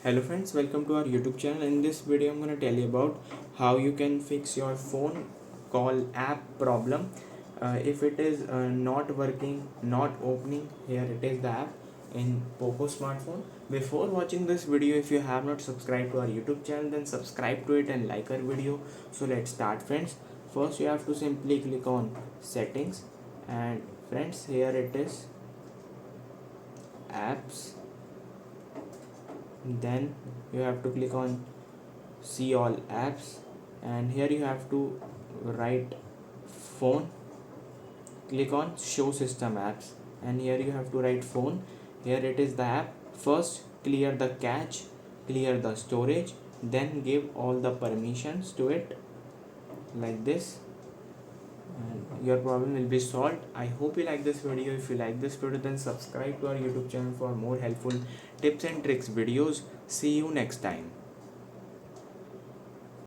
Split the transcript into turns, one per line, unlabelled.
Hello friends, welcome to our YouTube channel. In this video I'm going to tell you about how you can fix your phone call app problem. If it is not working, not opening, here it is the app in Poco smartphone. Before watching this video, if you have not subscribed to our YouTube channel, then subscribe to it and like our video. So let's start friends. First you have to simply click on settings, and friends, here it is apps. Then you have to click on see all apps, and here you have to write phone. Click on show system apps, and here you have to write phone. Here it is the app. First clear the cache, clear the storage, then give all the permissions to it like this, and your problem will be solved. I hope you like this video. If you like this video, then subscribe to our YouTube channel for more helpful tips and tricks videos. See you next time.